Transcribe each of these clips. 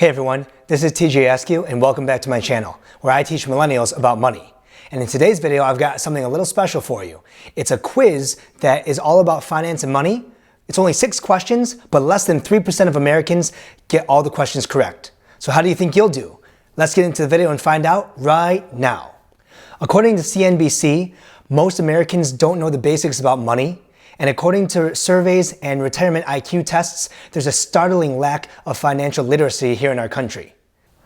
Hey everyone, this is TJ Askew and welcome back to my channel where I teach millennials about money. And in today's video, I've got something a little special for you. It's a quiz that is all about finance and money. It's only 6 questions, but less than 3% of Americans get all the questions correct. So how do you think you'll do? Let's get into the video and find out right now. According to CNBC, most Americans don't know the basics about money. And according to surveys and retirement IQ tests, there's a startling lack of financial literacy here in our country.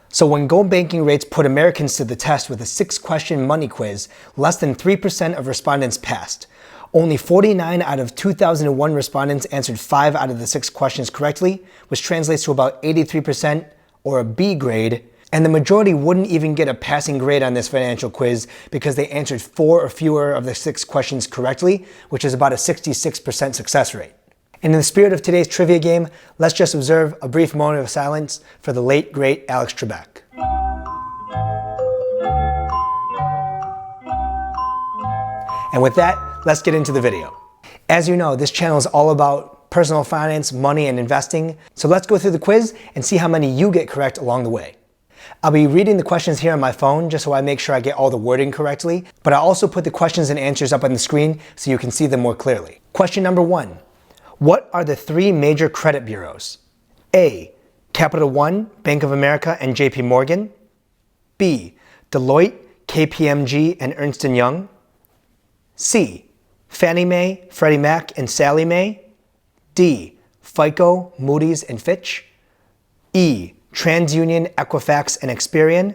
So when gold banking rates put Americans to the test with a 6-question money quiz, less than 3% of respondents passed. Only 49 out of 2,001 respondents answered 5 out of the 6 questions correctly, which translates to about 83% or a B grade. And the majority wouldn't even get a passing grade on this financial quiz because they answered 4 or fewer of the 6 questions correctly, which is about a 66% success rate. And in the spirit of today's trivia game, let's just observe a brief moment of silence for the late, great Alex Trebek. And with that, let's get into the video. As you know, this channel is all about personal finance, money, and investing. So let's go through the quiz and see how many you get correct along the way. I'll be reading the questions here on my phone just so I make sure I get all the wording correctly, but I'll also put the questions and answers up on the screen so you can see them more clearly. Question number 1. What are the 3 major credit bureaus? A. Capital One, Bank of America, and JP Morgan. B. Deloitte, KPMG, and Ernst & Young. C. Fannie Mae, Freddie Mac, and Sallie Mae. D. FICO, Moody's, and Fitch. E. TransUnion, Equifax, and Experian.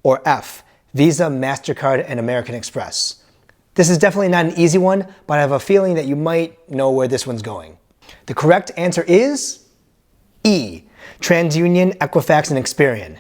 Or F. Visa, MasterCard, and American Express. This is definitely not an easy one, but I have a feeling that you might know where this one's going. The correct answer is E. TransUnion, Equifax, and Experian.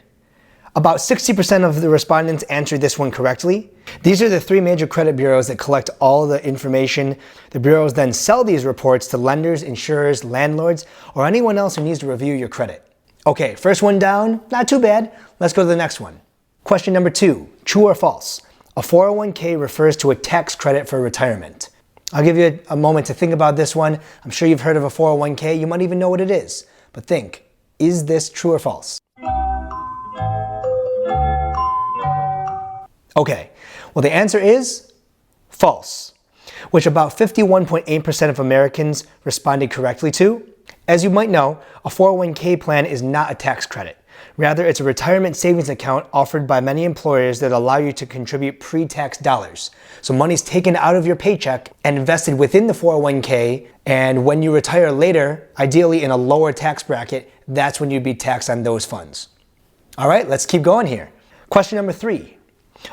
About 60% of the respondents answered this one correctly. These are the 3 major credit bureaus that collect all the information. The bureaus then sell these reports to lenders, insurers, landlords, or anyone else who needs to review your credit. Okay, first one down, not too bad. Let's go to the next one. Question number 2, true or false? A 401k refers to a tax credit for retirement. I'll give you a moment to think about this one. I'm sure you've heard of a 401k. You might even know what it is. But think, is this true or false? Okay, well the answer is false, which about 51.8% of Americans responded correctly to. As you might know, a 401k plan is not a tax credit. Rather, it's a retirement savings account offered by many employers that allow you to contribute pre-tax dollars. So money's taken out of your paycheck and invested within the 401k, and when you retire later, ideally in a lower tax bracket, that's when you'd be taxed on those funds. All right, let's keep going here. Question number 3.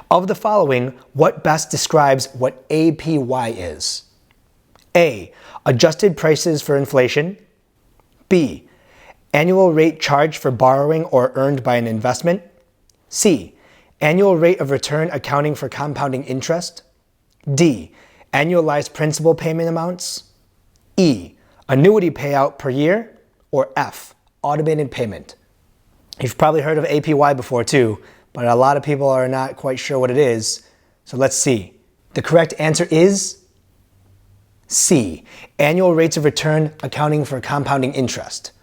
Of the following, what best describes what APY is? A. Adjusted prices for inflation. B. Annual rate charged for borrowing or earned by an investment. C. Annual rate of return accounting for compounding interest. D. Annualized principal payment amounts. E. Annuity payout per year. Or F. Automated payment. You've probably heard of APY before too, but a lot of people are not quite sure what it is. So let's see. The correct answer is C. Annual rates of return accounting for compounding interest.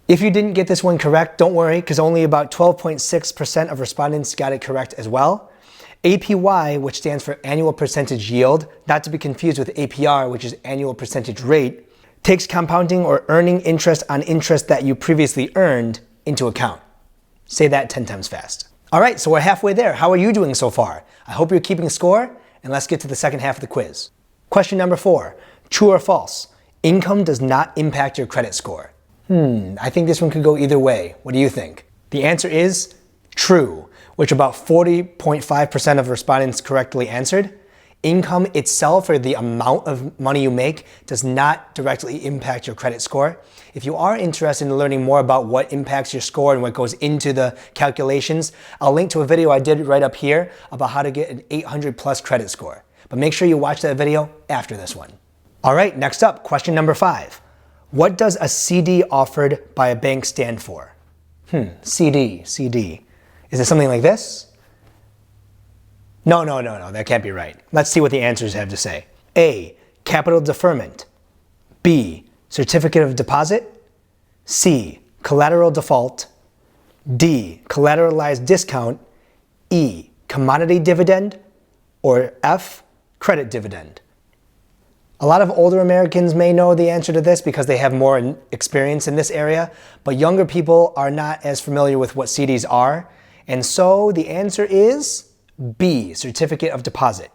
If you didn't get this one correct, don't worry, because only about 12.6% of respondents got it correct as well. APY, which stands for annual percentage yield, not to be confused with APR, which is annual percentage rate, takes compounding or earning interest on interest that you previously earned into account. Say that 10 times fast. All right, so we're halfway there. How are you doing so far? I hope you're keeping score, and let's get to the second half of the quiz. Question number 4, true or false? Income does not impact your credit score. I think this one could go either way. What do you think? The answer is true, which about 40.5% of respondents correctly answered. Income itself, or the amount of money you make, does not directly impact your credit score. If you are interested in learning more about what impacts your score and what goes into the calculations, I'll link to a video I did right up here about how to get an 800 plus credit score. But make sure you watch that video after this one. All right, next up, question number 5. What does a CD offered by a bank stand for? CD. Is it something like this? No, that can't be right. Let's see what the answers have to say. A. Capital deferment. B. Certificate of deposit. C. Collateral default. D, collateralized discount, E, commodity dividend, or F, credit dividend? A lot of older Americans may know the answer to this because they have more experience in this area, but younger people are not as familiar with what CDs are, and so the answer is B, certificate of deposit.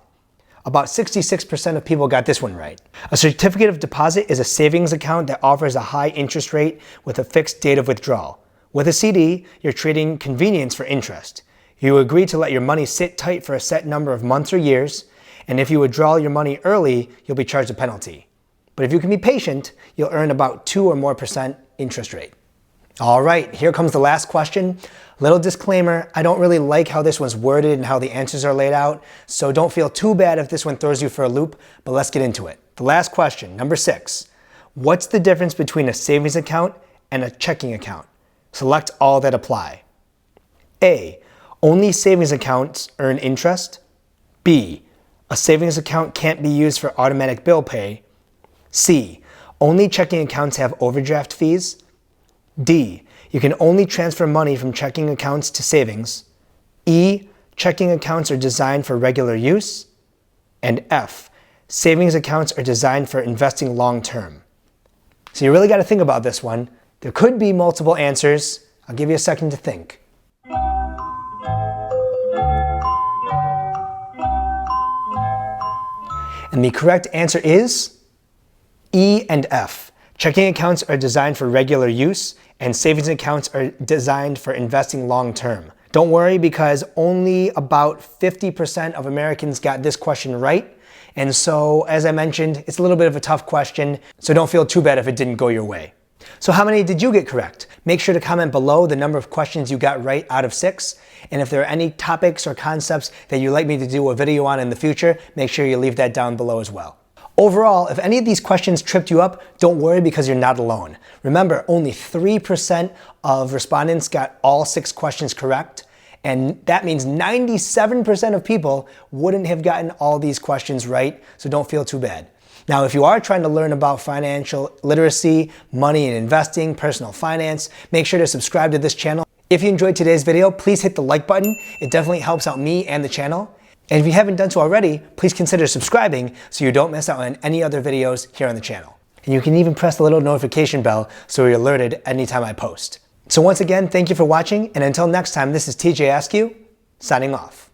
About 66% of people got this one right. A certificate of deposit is a savings account that offers a high interest rate with a fixed date of withdrawal. With a CD, you're trading convenience for interest. You agree to let your money sit tight for a set number of months or years, and if you withdraw your money early, you'll be charged a penalty. But if you can be patient, you'll earn about 2% or more interest rate. All right, here comes the last question. Little disclaimer, I don't really like how this one's worded and how the answers are laid out, so don't feel too bad if this one throws you for a loop, but let's get into it. The last question, number 6. What's the difference between a savings account and a checking account? Select all that apply. A, only savings accounts earn interest. B, a savings account can't be used for automatic bill pay. C, only checking accounts have overdraft fees. D, you can only transfer money from checking accounts to savings. E, checking accounts are designed for regular use. And F, savings accounts are designed for investing long term. So you really got to think about this one. There could be multiple answers. I'll give you a second to think. And the correct answer is E and F. Checking accounts are designed for regular use, and savings accounts are designed for investing long term. Don't worry, because only about 50% of Americans got this question right. And so, as I mentioned, it's a little bit of a tough question, so don't feel too bad if it didn't go your way. So how many did you get correct? Make sure to comment below the number of questions you got right out of 6. And if there are any topics or concepts that you'd like me to do a video on in the future, make sure you leave that down below as well. Overall, if any of these questions tripped you up, don't worry, because you're not alone. Remember, only 3% of respondents got all 6 questions correct, and that means 97% of people wouldn't have gotten all these questions right, so don't feel too bad. Now, if you are trying to learn about financial literacy, money and investing, personal finance, make sure to subscribe to this channel. If you enjoyed today's video, please hit the like button. It definitely helps out me and the channel. And if you haven't done so already, please consider subscribing so you don't miss out on any other videos here on the channel. And you can even press the little notification bell so you're alerted anytime I post. So once again, thank you for watching, and until next time, this is TJ Askew, signing off.